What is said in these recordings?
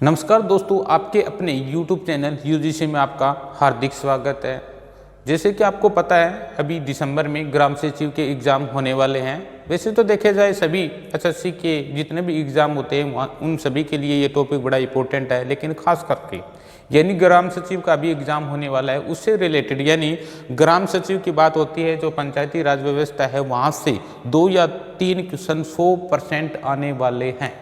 नमस्कार दोस्तों, आपके अपने YouTube चैनल यूजीसी में आपका हार्दिक स्वागत है। जैसे कि आपको पता है, अभी दिसंबर में ग्राम सचिव के एग्ज़ाम होने वाले हैं। वैसे तो देखा जाए सभी एसएससी के जितने भी एग्ज़ाम होते हैं उन सभी के लिए ये टॉपिक बड़ा इंपॉर्टेंट है, लेकिन खास करके यानी ग्राम सचिव का भी एग्ज़ाम होने वाला है, उससे रिलेटेड यानी ग्राम सचिव की बात होती है, जो पंचायती राज व्यवस्था है वहाँ से 2 या 3 क्वेश्चन 100% आने वाले हैं।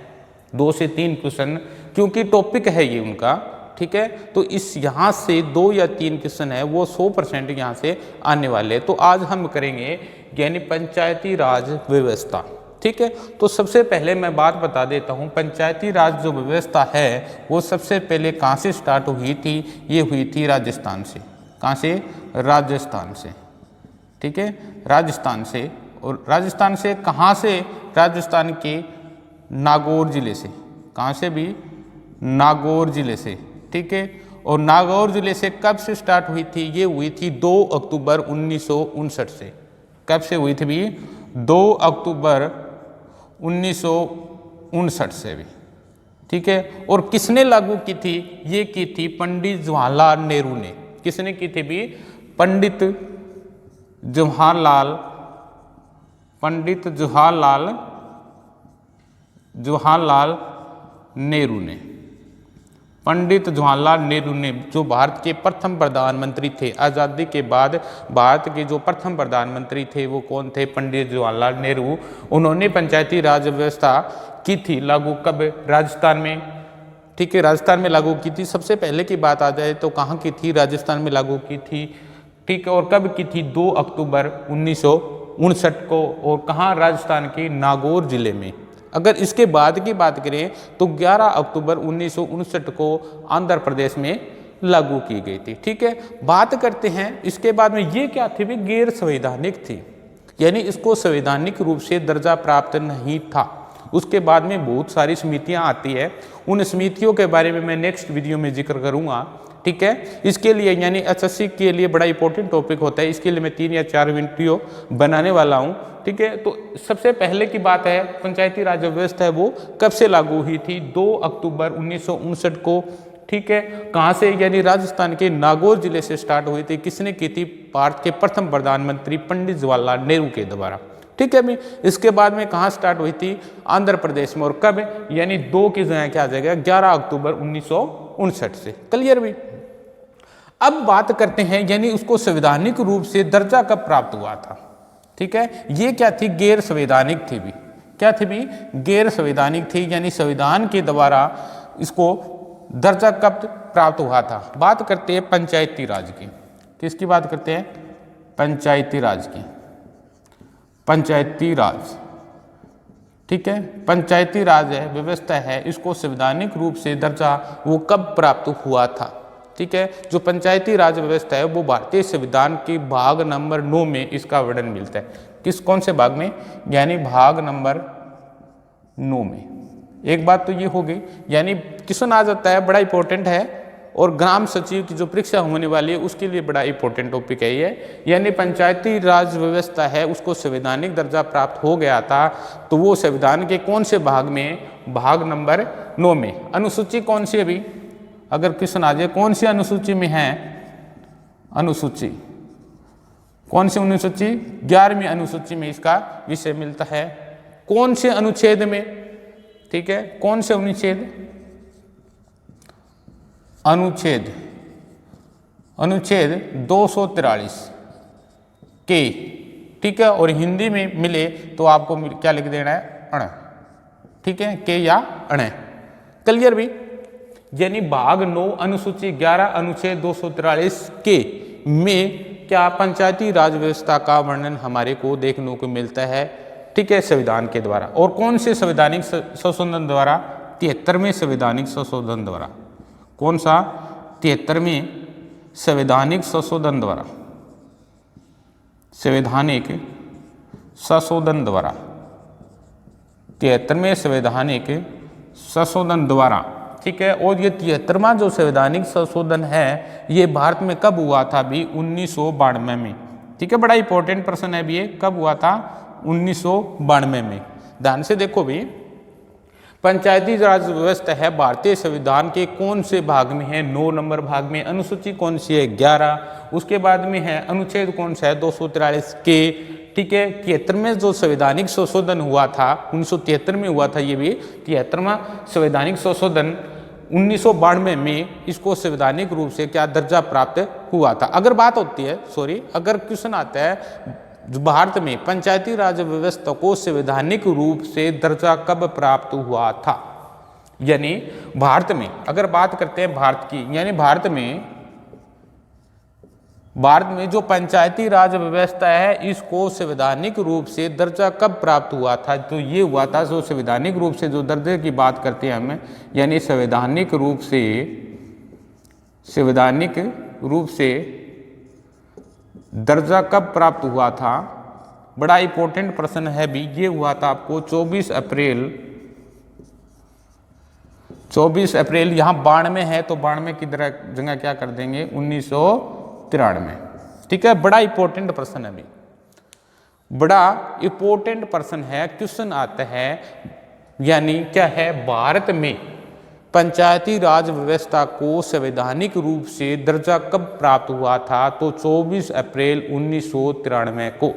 2 से 3 क्वेश्चन, क्योंकि टॉपिक है ये उनका, ठीक है। तो इस यहाँ से 2 या 3 क्वेश्चन है वो 100% यहाँ से आने वाले हैं। तो आज हम करेंगे यानी पंचायती राज व्यवस्था, ठीक है। तो सबसे पहले मैं बात बता देता हूँ, पंचायती राज जो व्यवस्था है वो सबसे पहले कहाँ से स्टार्ट हुई थी? ये हुई थी राजस्थान से। कहाँ से? राजस्थान से, ठीक है, राजस्थान से। और राजस्थान से कहाँ से? राजस्थान के नागौर जिले से। कहाँ से भी? नागौर जिले से, ठीक है। और नागौर जिले से कब से स्टार्ट हुई थी? ये हुई थी 2 अक्टूबर 1959 से। कब से हुई थी भी? 2 अक्टूबर 1959 से भी, ठीक है। और किसने लागू की थी? ये की थी पंडित जवाहरलाल नेहरू ने। किसने की थी भी? पंडित जवाहरलाल नेहरू ने। पंडित जवाहरलाल नेहरू ने, जो भारत के प्रथम प्रधानमंत्री थे। आज़ादी के बाद भारत के जो प्रथम प्रधानमंत्री थे वो कौन थे? पंडित जवाहरलाल नेहरू। उन्होंने पंचायती राज व्यवस्था की थी लागू। कब? राजस्थान में, ठीक है, राजस्थान में लागू की थी। सबसे पहले की बात आ जाए तो कहाँ की थी? राजस्थान में लागू की थी, ठीक है। और कब की थी? 2 अक्टूबर 1959 को। और कहाँ? राजस्थान के नागौर जिले में। अगर इसके बाद की बात करें तो 11 अक्टूबर 1959 को आंध्र प्रदेश में लागू की गई थी, ठीक है। बात करते हैं इसके बाद में, ये क्या थी भी? गैर संवैधानिक थी, यानी इसको संवैधानिक रूप से दर्जा प्राप्त नहीं था। उसके बाद में बहुत सारी समितियां आती है, उन समितियों के बारे में मैं नेक्स्ट वीडियो में जिक्र करूंगा, ठीक है। इसके लिए यानी एसएससी के लिए बड़ा इंपॉर्टेंट टॉपिक होता है, इसके लिए मैं 3 या 4 वीडियो बनाने वाला हूं, ठीक है। तो सबसे पहले की बात है, पंचायती राज व्यवस्था है वो कब से लागू हुई थी? 2 अक्टूबर 1959 को, ठीक है। कहाँ से? यानी राजस्थान के नागौर जिले से स्टार्ट हुई थी। किसने की थी? भारत के प्रथम प्रधानमंत्री पंडित जवाहरलाल नेहरू के द्वारा, ठीक है। अभी इसके बाद में कहाँ स्टार्ट हुई थी? आंध्र प्रदेश में। और कब? यानी 2 की जगह क्या आ जाएगा? 11 अक्टूबर 1959 से। क्लियर भी? अब बात करते हैं यानी उसको संवैधानिक रूप से दर्जा कब प्राप्त हुआ था, ठीक है। ये क्या थी? गैर संवैधानिक थी भी। क्या थी भी? गैर संवैधानिक थी, यानी संविधान के द्वारा इसको दर्जा कब प्राप्त हुआ था? बात करते हैं पंचायती राज की। किसकी बात करते हैं? पंचायती राज की। पंचायती राज, ठीक है। पंचायती राज है व्यवस्था है, इसको संवैधानिक रूप से दर्जा वो कब प्राप्त हुआ था, ठीक है। जो पंचायती राज व्यवस्था है वो भारतीय संविधान के भाग नंबर 9 में इसका वर्णन मिलता है। कौन से भाग में? यानी भाग नंबर 9 में। एक बात तो ये हो गई, यानी क्वेश्चन आ जाता है, बड़ा इंपॉर्टेंट है। और ग्राम सचिव की जो परीक्षा होने वाली है उसके लिए बड़ा इंपॉर्टेंट टॉपिक है ये। यानी पंचायती राज व्यवस्था है उसको संवैधानिक दर्जा प्राप्त हो गया था, तो वो संविधान के कौन से भाग में? भाग नंबर 9 में। अनुसूची कौन सी? अभी अगर क्वेश्चन आ जाए कौन सी अनुसूची में है? अनुसूची कौन सी? अनुसूची 11वीं अनुसूची में इसका विषय मिलता है। कौन से अनुच्छेद में? ठीक है, कौन से अनुच्छेद? अनुच्छेद 243 के, ठीक है। और हिंदी में मिले तो आपको क्या लिख देना है? अण, ठीक है, के या अण। क्लियर भी? यानी भाग 9 अनुसूची 11 अनुच्छेद 243 के में क्या पंचायती राज व्यवस्था का वर्णन हमारे को देखने को मिलता है, ठीक है, संविधान के द्वारा। और कौन से संवैधानिक संशोधन द्वारा? 73वें संवैधानिक संशोधन द्वारा। कौन सा? 73वें संवैधानिक संशोधन द्वारा। संवैधानिक संशोधन द्वारा, 73वें संवैधानिक संशोधन द्वारा, ठीक है। और ये 73वां जो संवैधानिक संशोधन है ये भारत में कब हुआ था भी? 1992 में, ठीक है। बड़ा इंपॉर्टेंट प्रश्न है भी ये, कब हुआ था? 1992 में। ध्यान से देखो भी, पंचायती राज व्यवस्था है भारतीय संविधान के कौन से भाग में है? 9 नंबर भाग में। अनुसूची कौन सी है? 11। उसके बाद में है अनुच्छेद कौन सा है? 243 के। ठीक है, 73 में जो संवैधानिक संशोधन हुआ था 1973 में हुआ था, ये भी 73वां संवैधानिक संशोधन 1992 में इसको संवैधानिक रूप से क्या दर्जा प्राप्त हुआ था। अगर बात होती है अगर क्वेश्चन आता है भारत में पंचायती राज व्यवस्था को संवैधानिक रूप से दर्जा कब प्राप्त हुआ था, यानी भारत में अगर बात करते हैं भारत की, यानी भारत में जो पंचायती राज व्यवस्था है इसको संवैधानिक रूप से दर्जा कब प्राप्त हुआ था? तो ये हुआ था जो संवैधानिक रूप से जो दर्जे की बात करते हैं हम, यानी संवैधानिक रूप से दर्जा कब प्राप्त हुआ था? बड़ा इंपॉर्टेंट प्रश्न है भी, ये हुआ था आपको 24 अप्रैल। यहाँ 92 है तो 92 की जगह क्या कर देंगे 1993। ठीक है, बड़ा इंपॉर्टेंट प्रश्न है भी, बड़ा इंपॉर्टेंट प्रश्न है। क्वेश्चन आता है यानी क्या है, भारत में पंचायती राज व्यवस्था को संवैधानिक रूप से दर्जा कब प्राप्त हुआ था? तो 24 अप्रैल 1993 को।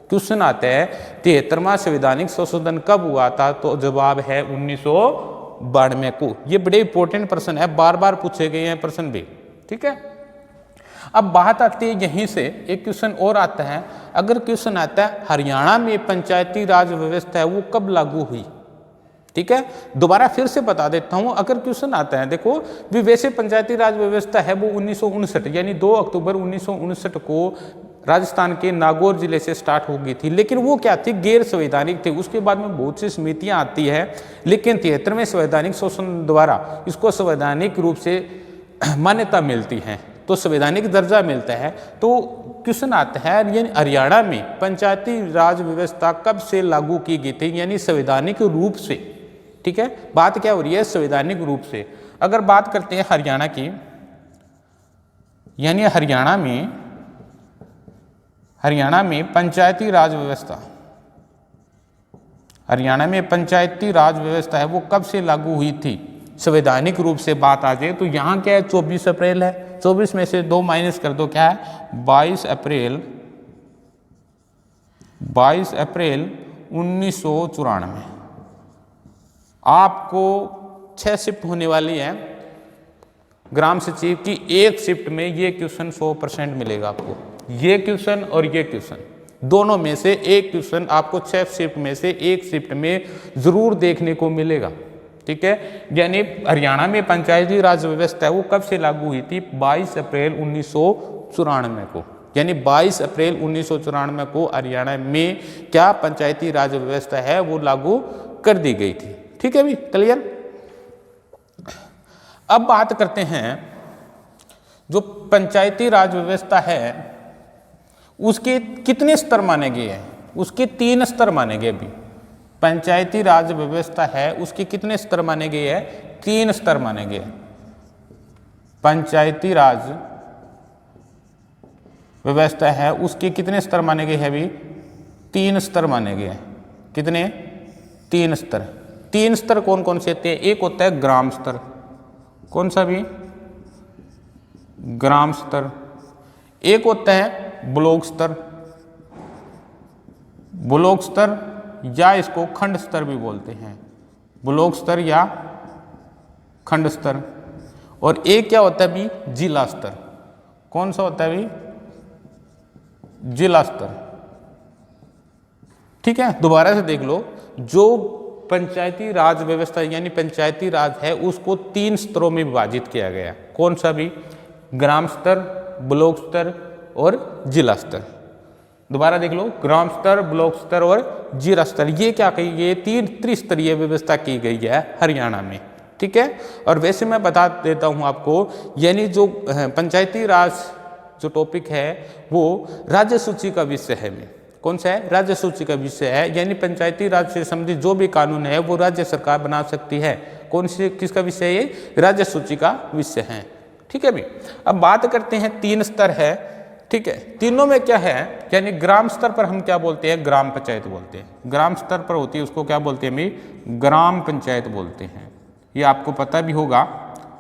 क्वेश्चन आता है 73वां संवैधानिक संशोधन कब हुआ था? तो जवाब है 1992 को। ये बड़े इंपॉर्टेंट प्रश्न है, बार बार पूछे गए हैं प्रश्न भी। ठीक है, अब बात आती है यहीं से एक क्वेश्चन और आता है, अगर क्वेश्चन आता है हरियाणा में पंचायती राज व्यवस्था है वो कब लागू हुई? ठीक है, दोबारा फिर से बता देता हूं, अगर क्वेश्चन आता है देखो भी, वैसे पंचायती राज व्यवस्था है वो 1959 यानी 2 अक्टूबर 1959 को राजस्थान के नागौर जिले से स्टार्ट हो गई थी, लेकिन वो क्या थी, गैर संवैधानिक थी। उसके बाद में बहुत सी समितियां आती है, लेकिन 73वें संवैधानिक संशोधन द्वारा इसको संवैधानिक रूप से मान्यता मिलती है, तो संवैधानिक दर्जा मिलता है। तो क्वेश्चन आता है यानी हरियाणा में पंचायती राज व्यवस्था कब से लागू की गई थी, यानी संवैधानिक रूप से। ठीक है, बात क्या हो रही है, संवैधानिक रूप से। अगर बात करते हैं हरियाणा की, यानी हरियाणा में पंचायती राज व्यवस्था, हरियाणा में पंचायती राज व्यवस्था है वो कब से लागू हुई थी संवैधानिक रूप से बात आ जाए, तो यहाँ क्या है 24 अप्रैल है, 24 में से 2 माइनस कर दो, क्या है 22 अप्रैल 1994। आपको 6 शिफ्ट होने वाली है ग्राम सचिव की, एक शिफ्ट में ये क्वेश्चन 100% मिलेगा आपको। ये क्वेश्चन और ये क्वेश्चन दोनों में से एक क्वेश्चन आपको 6 शिफ्ट में से एक शिफ्ट में जरूर देखने को मिलेगा। ठीक है, यानी हरियाणा में पंचायती राज व्यवस्था है वो कब से लागू हुई थी, 22 अप्रैल 1994 को, यानी 22 अप्रैल 1994 को हरियाणा में क्या पंचायती राज व्यवस्था है वो लागू कर दी गई थी। ठीक है भी, क्लियर। अब बात करते हैं जो पंचायती राज व्यवस्था है उसके कितने स्तर माने गए हैं, उसके 3 स्तर माने गए। अभी पंचायती राज व्यवस्था है उसके कितने स्तर माने गए हैं, 3 स्तर माने गए। पंचायती राज व्यवस्था है उसके कितने स्तर माने गए हैं, अभी 3 स्तर माने गए हैं। कितने, 3 स्तर। 3 स्तर कौन कौन से होते हैं, एक होता है ग्राम स्तर, कौन सा भी, ग्राम स्तर। एक होता है ब्लॉक स्तर, ब्लॉक स्तर या इसको खंड स्तर भी बोलते हैं, ब्लॉक स्तर या खंड स्तर। और एक क्या होता है भी, जिला स्तर। कौन सा होता है भी, जिला स्तर। ठीक है, दोबारा से देख लो, जो पंचायती राज व्यवस्था यानी पंचायती राज है उसको 3 स्तरों में विभाजित किया गया। कौन सा भी, ग्राम स्तर, ब्लॉक स्तर और जिला स्तर। दोबारा देख लो, ग्राम स्तर, ब्लॉक स्तर और जिला स्तर। ये क्या कही, ये 3 त्रिस्तरीय व्यवस्था की गई है हरियाणा में। ठीक है, और वैसे मैं बता देता हूं आपको, यानी जो पंचायती राज जो टॉपिक है वो राज्य सूची का विषय है। में कौन सा है, राज्य सूची का विषय है, यानी पंचायती राज से संबंधित जो भी कानून है वो राज्य सरकार बना सकती है। कौन से, किसका विषय है ये, राज्य सूची का विषय है। ठीक है भी, अब बात करते हैं 3 स्तर है, ठीक है, तीनों में क्या है, यानी ग्राम स्तर पर हम क्या बोलते हैं, ग्राम पंचायत बोलते हैं। ग्राम स्तर पर होती है उसको क्या बोलते हैं हम, ग्राम पंचायत बोलते हैं। ये आपको पता भी होगा,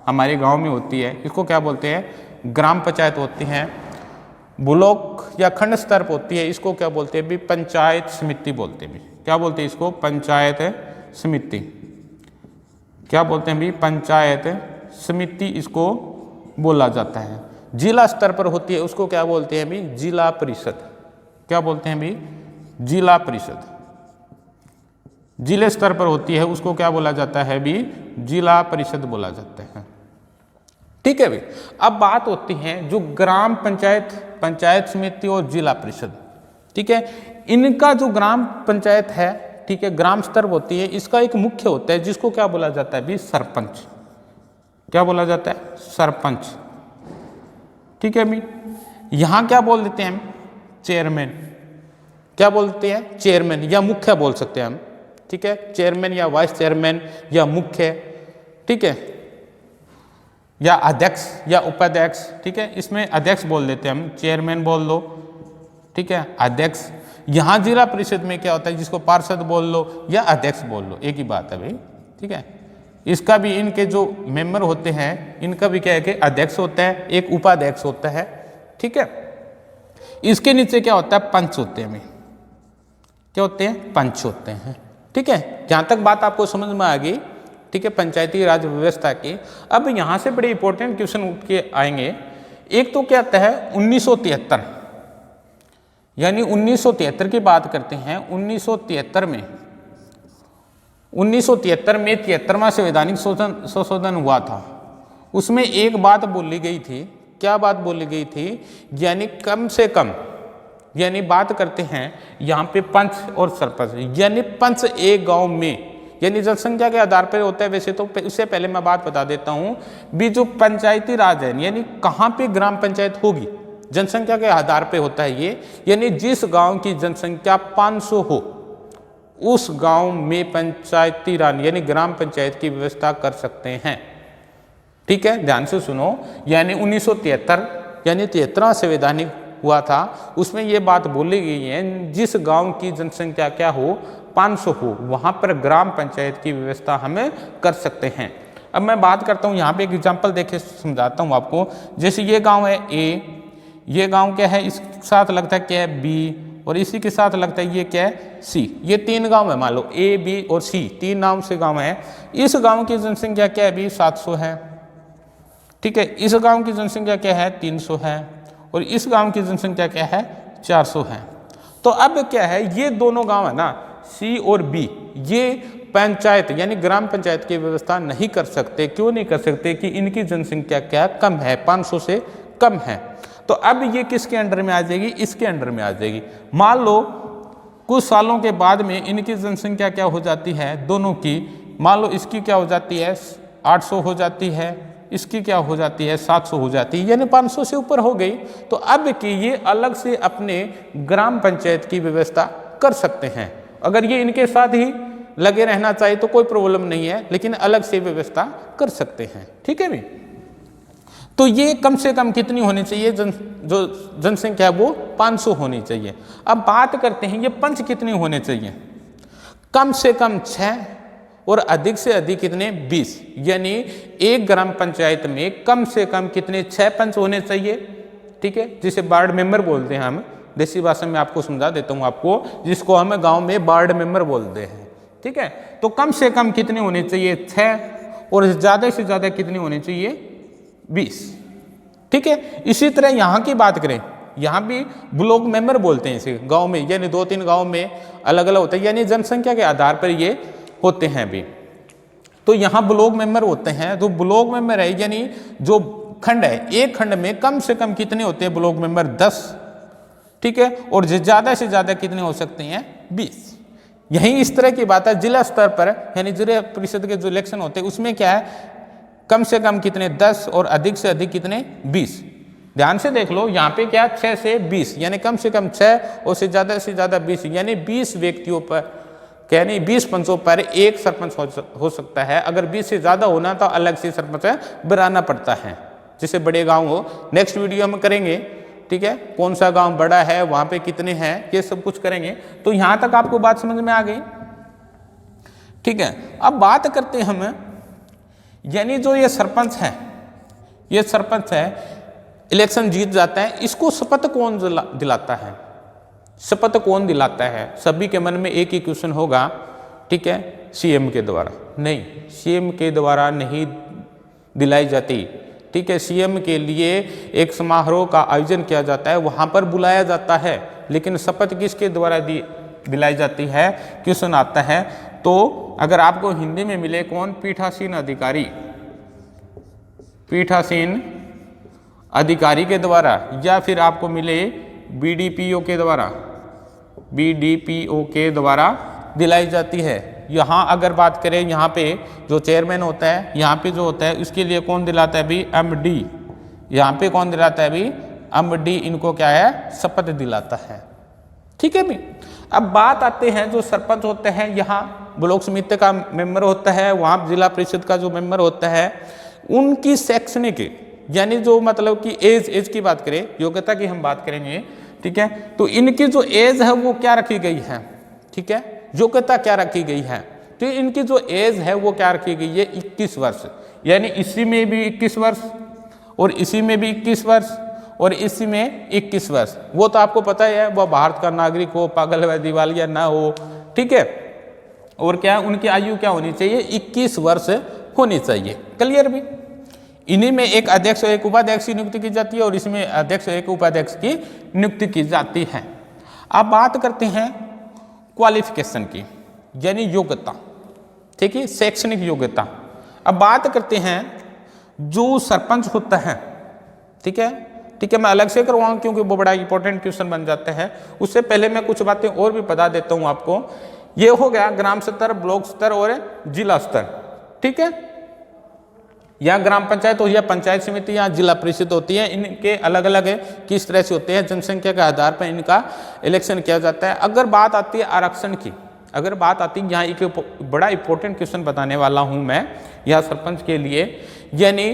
हमारे गांव में होती है, इसको क्या बोलते हैं, ग्राम पंचायत होती हैं। ब्लॉक या खंड स्तर पर होती है, इसको क्या बोलते हैं भी, पंचायत समिति बोलते हैं भी। क्या बोलते हैं इसको, पंचायत समिति। क्या बोलते हैं भी, पंचायत समिति इसको बोला जाता है। जिला स्तर पर होती है उसको क्या बोलते हैं भी, जिला परिषद। क्या बोलते हैं भी, जिला परिषद। जिले स्तर पर होती है उसको क्या बोला जाता है भी, जिला परिषद बोला जाता है। ठीक है भाई, अब बात होती है जो ग्राम पंचायत, पंचायत समिति और जिला परिषद। ठीक है, इनका जो ग्राम पंचायत है, ठीक है, ग्राम स्तर होती है, इसका एक मुख्य होता है जिसको क्या बोला जाता है भी, सरपंच। क्या बोला जाता है, सरपंच। ठीक है भी, यहां क्या बोल देते हैं हम, चेयरमैन। क्या बोलते हैं, चेयरमैन या मुख्य बोल सकते हैं हम। ठीक है, चेयरमैन या वाइस चेयरमैन या मुख्य, ठीक है, या अध्यक्ष या उपाध्यक्ष। ठीक है, इसमें अध्यक्ष बोल देते हैं हम, चेयरमैन बोल लो, ठीक है, अध्यक्ष। यहां जिला परिषद में क्या होता है, जिसको पार्षद बोल लो या अध्यक्ष बोल लो, एक ही बात है भाई। ठीक है, इसका भी इनके जो मेंबर होते हैं, इनका भी क्या है कि अध्यक्ष होता है, एक उपाध्यक्ष होता है। ठीक है, इसके नीचे क्या होता है, पंच होते हैं। क्या होते हैं, पंच होते हैं। ठीक है, जहां तक बात आपको समझ में आ गई, ठीक है, पंचायती राज व्यवस्था की। अब यहां से बड़े इंपॉर्टेंट क्वेश्चन उठ के आएंगे। एक तो क्या आता है 1973, यानी 1973 की बात करते हैं। 1973 में 73वां संवैधानिक संशोधन हुआ था। उसमें एक बात बोली गई थी, क्या बात बोली गई थी, यानी कम से कम, यानी बात करते हैं यहाँ पे पंच और सरपंच, यानी पंच एक गांव में, यानी जनसंख्या के आधार पर होता है वैसे तो। उससे पहले मैं बात बता देता हूँ भी, जो पंचायती राज है, यानी कहाँ पे ग्राम पंचायत होगी, जनसंख्या के आधार पे होता है ये। यानी जिस गांव की जनसंख्या 500 हो, उस गांव में पंचायती राज यानी ग्राम पंचायत की व्यवस्था कर सकते हैं। ठीक है, ध्यान से सुनो। यानी 1973, यानी 73वां संवैधानिक हुआ था, उसमें ये बात बोली गई है, जिस गांव की जनसंख्या क्या हो, 500 हो, वहां पर ग्राम पंचायत की व्यवस्था हमें कर सकते हैं। अब मैं बात करता हूं, यहाँ पे एक एग्जाम्पल देके समझाता हूं आपको। जैसे ये गांव है ए, ये गांव क्या है, इसके साथ लगता है क्या है बी, और इसी के साथ लगता है ये क्या है सी। ये तीन गांव है, मान लो ए, बी और सी, तीन नाम से गांव है। इस गांव की जनसंख्या क्या है भी, 700 है। ठीक है, इस गांव की जनसंख्या क्या है, 300 है, और इस गांव की जनसंख्या क्या है, 400 है। तो अब क्या है, ये दोनों गांव है ना, सी और बी, ये पंचायत यानी ग्राम पंचायत की व्यवस्था नहीं कर सकते। क्यों नहीं कर सकते, कि इनकी जनसंख्या क्या कम है, 500 से कम है। तो अब ये किसके अंडर में आ जाएगी, इसके अंडर में आ जाएगी। मान लो कुछ सालों के बाद में इनकी जनसंख्या क्या हो जाती है, दोनों की, मान लो इसकी क्या हो जाती है, 800 हो जाती है, इसकी क्या हो जाती है, 700 हो जाती है, यानी 500 से ऊपर हो गई। तो अब कि ये अलग से अपने ग्राम पंचायत की व्यवस्था कर सकते हैं। अगर ये इनके साथ ही लगे रहना चाहिए तो कोई प्रॉब्लम नहीं है, लेकिन अलग से व्यवस्था कर सकते हैं। ठीक है भी, तो ये कम से कम कितनी होनी चाहिए, जो जनसंख्या वो 500 होनी चाहिए। अब बात करते हैं ये पंच कितने होने चाहिए, कम से कम 6 और अधिक से अधिक कितने, 20। यानी एक ग्राम पंचायत में कम से कम कितने, 6 पंच होने चाहिए। ठीक है, जिसे वार्ड मेंबर बोलते हैं हम, देसी भाषा में आपको समझा देता हूँ आपको, जिसको हम गांव में वार्ड मेंबर बोलते हैं। ठीक है, तो कम से कम कितने होने चाहिए, 6, और ज़्यादा से ज़्यादा कितने होने चाहिए, 20। ठीक है, इसी तरह यहाँ की बात करें, यहाँ भी ब्लॉक मेंबर बोलते हैं इसे गांव में, यानी 2-3 गांव में अलग अलग होता है, यानी जनसंख्या के आधार पर ये होते हैं भी। तो यहाँ ब्लॉक मेंबर होते हैं। तो ब्लॉक मेंबर है, यानी जो खंड है, एक खंड में कम से कम कितने होते हैं ब्लॉक मेंबर, 10। ठीक है, और ज़्यादा से ज़्यादा कितने हो सकते हैं, 20। यही इस तरह की बात है जिला स्तर पर, यानी जिला परिषद के जो इलेक्शन होते हैं उसमें क्या है, कम से कम कितने, 10, और अधिक से अधिक कितने, 20। ध्यान से देख लो, यहाँ पे क्या 6 से 20, यानी कम से कम 6 और से ज़्यादा 20, यानी 20 व्यक्तियों पर, यानी 20 पंचों पर एक सरपंच हो सकता है। अगर 20 से ज़्यादा होना तो अलग से सरपंच बनाना पड़ता है, जैसे बड़े गांव हो। नेक्स्ट वीडियो हम करेंगे ठीक है, कौन सा गांव बड़ा है, वहां पे कितने हैं, ये सब कुछ करेंगे। तो यहां तक आपको बात समझ में आ गई, ठीक है। अब बात करते हैं हम, यानी जो ये सरपंच है, ये सरपंच है, इलेक्शन जीत जाता है, इसको शपथ कौन दिलाता है, शपथ कौन दिलाता है? सभी के मन में एक ही क्वेश्चन होगा, ठीक है, सीएम के द्वारा। नहीं, सीएम के द्वारा नहीं दिलाई जाती, ठीक है। सीएम के लिए एक समारोह का आयोजन किया जाता है, वहां पर बुलाया जाता है, लेकिन शपथ किसके द्वारा दिलाई जाती है? क्वेश्चन आता है तो अगर आपको हिंदी में मिले कौन, पीठासीन अधिकारी, पीठासीन अधिकारी के द्वारा, या फिर आपको मिले बीडीपीओ के द्वारा, बीडीपीओ के द्वारा दिलाई जाती है। यहाँ अगर बात करें, यहाँ पे जो चेयरमैन होता है, यहाँ पे जो होता है, उसके लिए कौन दिलाता है अभी? एमडी। यहाँ पे कौन दिलाता है अभी? एमडी इनको क्या है? शपथ दिलाता है, ठीक है भी। अब बात आते हैं जो सरपंच होते हैं, यहाँ ब्लॉक समिति का मेंबर होता है, वहाँ जिला परिषद का जो मेंबर होता है, उनकी शैक्षणिक, यानी जो मतलब कि एज की बात करें, योग्यता की हम बात करेंगे, ठीक है। तो इनकी जो एज है वो क्या रखी गई है, ठीक है, योग्यता क्या रखी गई है? तो इनकी जो एज है वो क्या रखी गई है? 21 वर्ष, यानी इसी में भी 21 वर्ष, और इसी में भी 21 वर्ष, और इसी में 21 वर्ष। वो तो आपको पता ही है, वह भारत का नागरिक हो, पागल व दिवालिया ना हो, ठीक है। और क्या उनकी आयु क्या होनी चाहिए? 21 वर्ष होनी चाहिए, क्लियर भी। इन्हीं में एक अध्यक्ष और एक उपाध्यक्ष की नियुक्ति की जाती है, और इसमें अध्यक्ष और एक उपाध्यक्ष की नियुक्ति की जाती है। अब बात करते हैं क्वालिफिकेशन की, यानी योग्यता, ठीक है, शैक्षणिक योग्यता। अब बात करते हैं जो सरपंच होता है, ठीक है, ठीक है, मैं अलग से करवाऊँ क्योंकि वो बड़ा इंपॉर्टेंट क्वेश्चन बन जाते हैं। उससे पहले मैं कुछ बातें और भी बता देता हूँ आपको। ये हो गया ग्राम स्तर, ब्लॉक स्तर और जिला स्तर, ठीक है। या ग्राम पंचायत हो या पंचायत समिति या जिला परिषद होती है, इनके अलग अलग किस तरह से होते हैं, जनसंख्या के आधार पर इनका इलेक्शन किया जाता है। अगर बात आती है आरक्षण की, अगर बात आती है, यहाँ एक बड़ा इंपॉर्टेंट क्वेश्चन बताने वाला हूँ मैं यहाँ सरपंच के लिए, यानी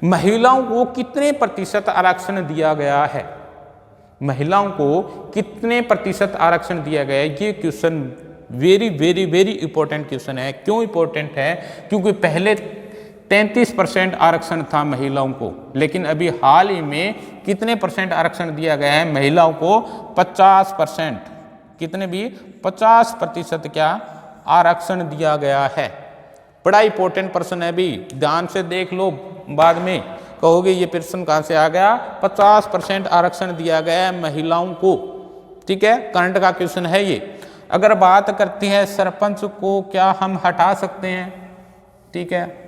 महिलाओं को कितने प्रतिशत आरक्षण दिया गया है, महिलाओं को कितने प्रतिशत आरक्षण दिया गया है? ये question very very very important question है। क्यों इंपॉर्टेंट है? क्योंकि पहले 33% आरक्षण था महिलाओं को, लेकिन अभी हाल ही में कितने परसेंट आरक्षण दिया गया है महिलाओं को? 50%। कितने भी? 50% क्या आरक्षण दिया गया है। बड़ा इंपॉर्टेंट प्रश्न है भी, ध्यान से देख लो, बाद में कहोगे ये प्रश्न कहाँ से आ गया। 50% आरक्षण दिया गया है महिलाओं को, ठीक है, करंट का क्वेश्चन है ये। अगर बात करते हैं सरपंच को क्या हम हटा सकते हैं, ठीक है,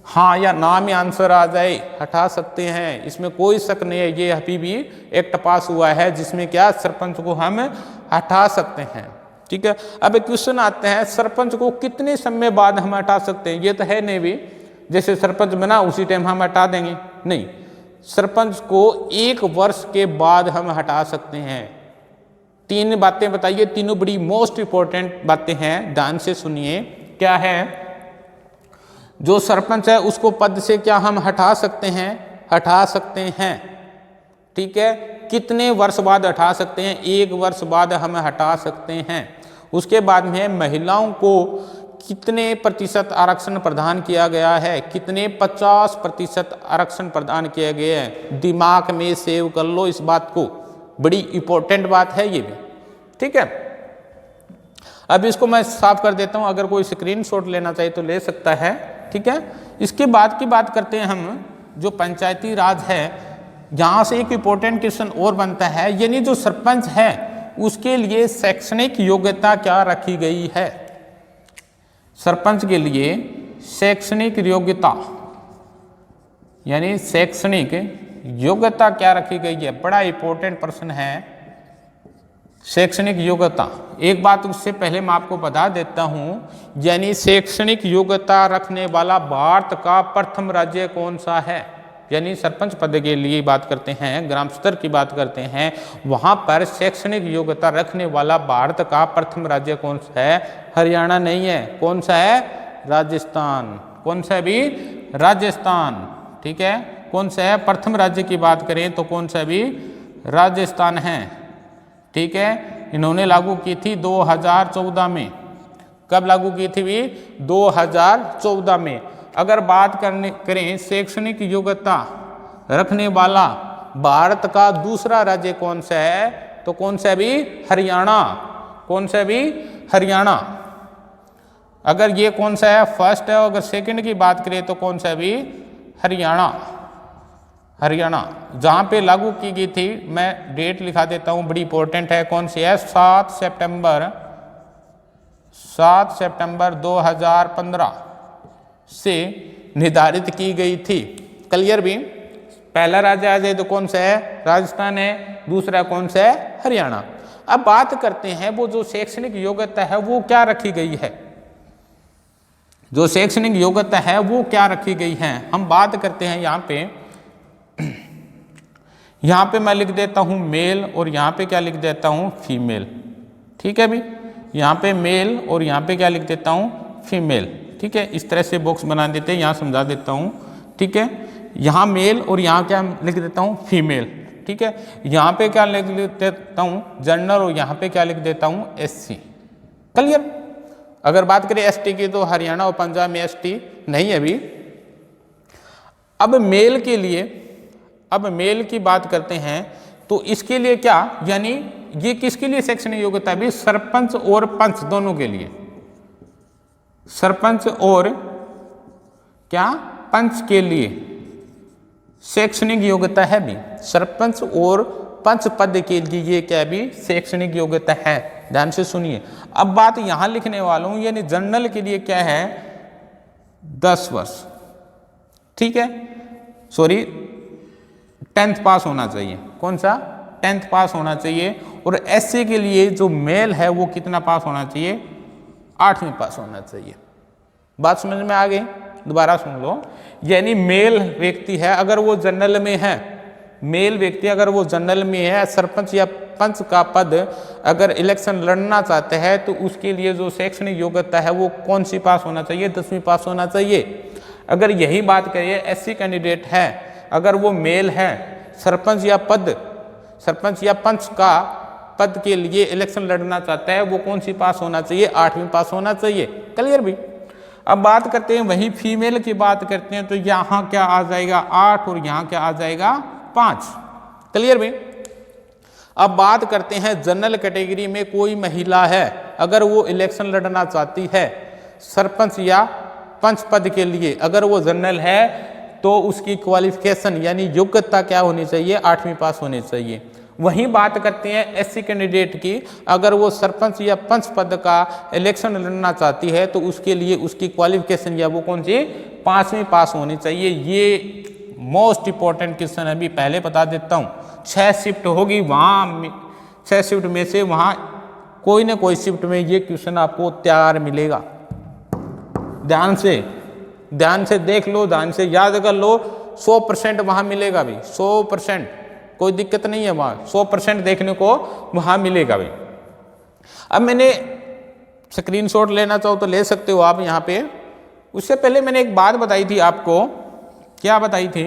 हाँ या ना में आंसर आ जाए, हटा सकते हैं, इसमें कोई शक नहीं है। ये अभी भी एक्ट पास हुआ है जिसमें क्या सरपंच को हम हटा सकते हैं, ठीक है। अब एक क्वेश्चन आते हैं, सरपंच को कितने समय बाद हम हटा सकते हैं? ये तो है नहीं भी जैसे सरपंच बना उसी टाइम हम हटा देंगे, नहीं, सरपंच को 1 वर्ष के बाद हम हटा सकते हैं। 3 बातें बताइए, तीनों बड़ी मोस्ट इंपॉर्टेंट बातें हैं, ध्यान से सुनिए। क्या है? जो सरपंच है उसको पद से क्या हम हटा सकते हैं? हटा सकते हैं, ठीक है। कितने वर्ष बाद हटा सकते हैं? 1 वर्ष बाद हम हटा सकते हैं। उसके बाद में महिलाओं को कितने प्रतिशत आरक्षण प्रदान किया गया है? कितने? 50% आरक्षण प्रदान किया गया है। दिमाग में सेव कर लो इस बात को, बड़ी इंपॉर्टेंट बात है ये भी, ठीक है। अब इसको मैं साफ कर देता हूं, अगर कोई स्क्रीनशॉट लेना चाहिए तो ले सकता है, ठीक है। इसके बाद की बात करते हैं हम, जो पंचायती राज है, यहाँ से एक इंपॉर्टेंट क्वेश्चन और बनता है, यानी जो सरपंच है उसके लिए शैक्षणिक योग्यता क्या रखी गई है? सरपंच के लिए शैक्षणिक योग्यता, यानी शैक्षणिक योग्यता क्या रखी गई है? बड़ा इंपॉर्टेंट प्रश्न है, शैक्षणिक योग्यता। एक बात उससे पहले मैं आपको बता देता हूं, यानी शैक्षणिक योग्यता रखने वाला भारत का प्रथम राज्य कौन सा है? यानी सरपंच पद के लिए बात करते हैं, ग्राम स्तर की बात करते हैं, वहां पर शैक्षणिक योग्यता रखने वाला भारत का प्रथम राज्य कौन सा है? हरियाणा नहीं है, कौन सा है? राजस्थान। कौन सा भी? राजस्थान, ठीक है। कौन सा है? प्रथम राज्य की बात करें तो कौन सा भी? राजस्थान है। ठीक है, इन्होंने लागू की थी 2014 में। कब लागू की थी भी? 2014 में। अगर बात करें शैक्षणिक योग्यता रखने वाला भारत का दूसरा राज्य कौन सा है? तो कौन सा भी? हरियाणा। कौन सा भी? हरियाणा। अगर ये कौन सा है? फर्स्ट है। अगर सेकंड की बात करें तो कौन सा भी? हरियाणा। हरियाणा जहाँ पे लागू की गई थी, मैं डेट लिखा देता हूँ, बड़ी इंपॉर्टेंट है। कौन सी है? 7 सितंबर 2015 से निर्धारित की गई थी। क्लियर भी? पहला राज्य आ जाए तो कौन सा है? राजस्थान है। दूसरा कौन सा है? हरियाणा। अब बात करते हैं वो जो शैक्षणिक योग्यता है वो क्या रखी गई है। जो शैक्षणिक योग्यता है वो क्या रखी गई है, हम बात करते हैं यहाँ पे मैं लिख देता हूँ मेल और यहाँ पे क्या लिख देता हूँ? फीमेल। ठीक है भी? यहाँ पे मेल और यहाँ पे क्या लिख देता हूँ? फीमेल। ठीक है, इस तरह से बॉक्स बना देते हैं, यहाँ समझा देता हूँ। ठीक है, यहाँ मेल और यहाँ क्या लिख देता हूँ? फीमेल। ठीक है, यहाँ पे क्या लिख देता हूँ? जनरल और यहाँ पे क्या लिख देता हूँ? एससी। क्लियर? अगर बात करें एसटी की तो हरियाणा और पंजाब में एसटी नहीं है अभी। अब मेल की बात करते हैं तो इसके लिए क्या, यानी ये किसके लिए शैक्षणिक योग्यता भी? सरपंच और पंच दोनों के लिए। सरपंच और क्या? पंच के लिए शैक्षणिक योग्यता है भी। सरपंच और पंच पद के लिए ये क्या भी? शैक्षणिक योग्यता है। ध्यान से सुनिए। अब बात यहां लिखने वाला हूं, यानी जनरल के लिए क्या है? 10 वर्ष। ठीक है, सॉरी 10th पास होना चाहिए। कौन सा? 10th पास होना चाहिए। और एससी के लिए जो मेल है वो कितना पास होना चाहिए? 8वीं पास होना चाहिए। बात समझ में आ गई? दोबारा सुन लो। यानी मेल व्यक्ति है अगर वो जनरल में है, मेल व्यक्ति अगर वो जनरल में है, सरपंच या पंच का पद अगर इलेक्शन लड़ना चाहते हैं तो उसके लिए जो शैक्षणिक योग्यता है वो कौन सी पास होना चाहिए? 10वीं पास होना चाहिए। अगर यही बात करिए एससी कैंडिडेट है, अगर वो मेल है, सरपंच या पंच का पद के लिए इलेक्शन लड़ना चाहता है, वो कौन सी पास होना चाहिए? 8वीं पास होना चाहिए। क्लियर भी? अब बात करते हैं वही फीमेल की बात करते हैं तो यहाँ क्या आ जाएगा? 8 और यहाँ क्या आ जाएगा? 5। क्लियर भी? अब बात करते हैं जनरल कैटेगरी में कोई महिला है, अगर वो इलेक्शन लड़ना चाहती है सरपंच या पंच पद के लिए, अगर वो जनरल है तो उसकी क्वालिफिकेशन यानी योग्यता क्या होनी चाहिए? 8वीं पास होनी चाहिए। वहीं बात करते हैं एससी कैंडिडेट की, अगर वो सरपंच या पंच पद का इलेक्शन लड़ना चाहती है तो उसके लिए उसकी क्वालिफिकेशन या वो कौन सी? 5वीं पास होनी चाहिए। ये मोस्ट इंपॉर्टेंट क्वेश्चन अभी पहले बता देता हूँ। 6 शिफ्ट होगी, वहाँ 6 शिफ्ट में से वहाँ कोई ना कोई शिफ्ट में ये क्वेश्चन आपको तैयार मिलेगा। ध्यान से देख लो, ध्यान से याद कर लो। 100% वहाँ मिलेगा भी, 100%, कोई दिक्कत नहीं है वहाँ, 100% देखने को वहाँ मिलेगा भी। अब मैंने स्क्रीनशॉट लेना चाहो तो ले सकते हो आप यहाँ पे। उससे पहले मैंने एक बात बताई थी आपको। क्या बताई थी?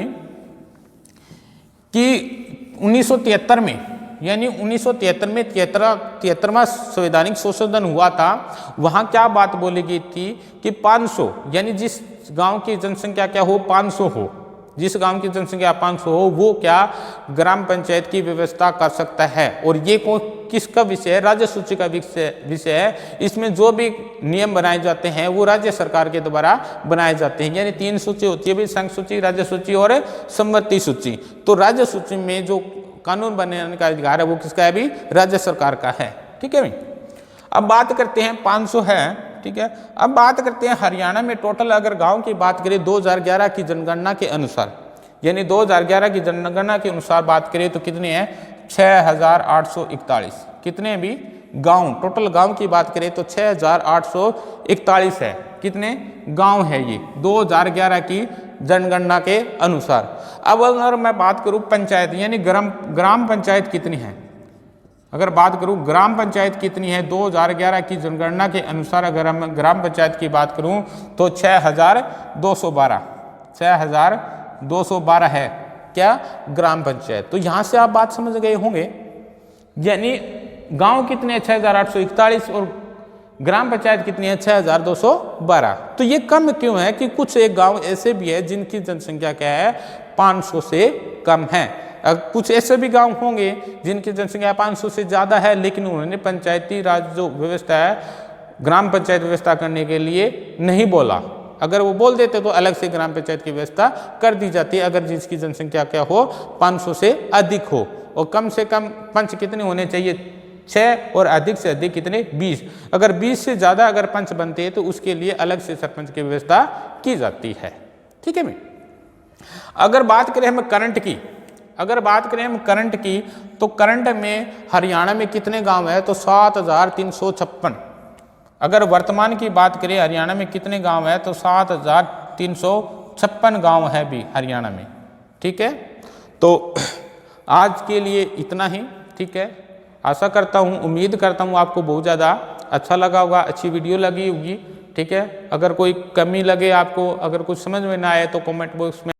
कि 1973 में, यानी 1973 में 73वां संवैधानिक संशोधन हुआ था। वहाँ क्या बात बोली गई थी कि 500, यानी जिस गांव की जनसंख्या क्या हो? 500 हो, जिस गांव की जनसंख्या 500 हो वो क्या ग्राम पंचायत की व्यवस्था कर सकता है। और ये किसका विषय है? राज्य सूची का विषय है। इसमें जो भी नियम बनाए जाते हैं वो राज्य सरकार के द्वारा बनाए जाते हैं। यानी 3 सूची होती है भी, संघ सूची, राज्य सूची और संवर्ती सूची। तो राज्य सूची में जो कानून बनाने का अधिकार है वो किसका है? भी राज्य सरकार का है। ठीक है भाई? अब बात करते हैं 500 है। ठीक है, अब बात करते हैं हरियाणा में टोटल अगर गांव की बात करें 2011 की जनगणना के अनुसार, यानी 2011 की जनगणना के अनुसार बात करें तो कितने हैं? 6841। कितने भी गांव, टोटल गांव की बात करें तो 6841 है। कितने गांव है ये 2011 की जनगणना के अनुसार। अब अगर मैं बात करूं पंचायत यानी ग्राम पंचायत कितनी है, अगर बात करूं ग्राम पंचायत कितनी है 2011 की जनगणना के अनुसार, अगर मैं ग्राम पंचायत की बात करूं तो 6212 212 है क्या, ग्राम पंचायत। तो यहां से आप बात समझ गए होंगे, यानी गांव कितने 6841 और ग्राम पंचायत कितनी है 6212। तो ये कम क्यों है कि कुछ एक गांव ऐसे भी है जिनकी जनसंख्या क्या है 500 से कम है। कुछ ऐसे भी गांव होंगे जिनकी जनसंख्या 500 से ज़्यादा है, लेकिन उन्होंने पंचायती राज जो व्यवस्था है ग्राम पंचायत व्यवस्था करने के लिए नहीं बोला। अगर वो बोल देते तो अलग से ग्राम पंचायत की व्यवस्था कर दी जाती, अगर जिसकी जनसंख्या क्या हो 500 से अधिक हो। और कम से कम पंच कितने होने चाहिए 6 और अधिक से अधिक कितने 20। अगर 20 से ज़्यादा अगर पंच बनते हैं तो उसके लिए अलग से सरपंच की व्यवस्था की जाती है। ठीक है। मैं अगर बात करें हम करंट की, तो करंट में हरियाणा में कितने गांव है तो 7356। अगर वर्तमान की बात करें हरियाणा में कितने गांव है तो 7356 गांव है भी हरियाणा में। ठीक है, तो आज के लिए इतना ही। ठीक है, आशा करता हूँ, उम्मीद करता हूँ आपको बहुत ज़्यादा अच्छा लगा होगा, अच्छी वीडियो लगी होगी। ठीक है, अगर कोई कमी लगे आपको, अगर कुछ समझ में ना आए तो कमेंट बॉक्स में